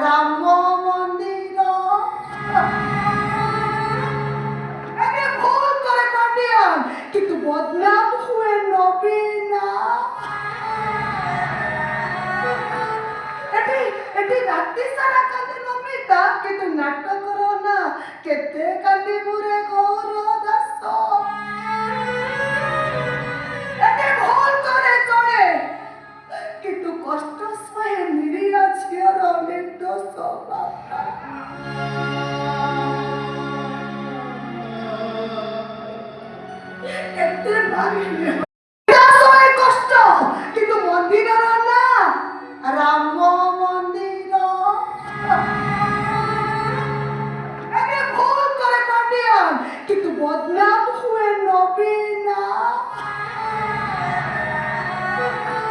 ରାମ ମନ୍ଦିର একে ভুল করে পাঠিয়ান কিন্তু বদনাম হুয়ে নবীনা এটি এটি রাত্রি সারা কাঁদে নমিতা কিন্তু নাটক করো না কেতে কাঁদি বুড়ে গৌর দাস এতে ভুল করে চলে কিন্তু কষ্ট সহে নিরিয়া ঝিওর নির্দোষ বাবা কেতে ভাগিলে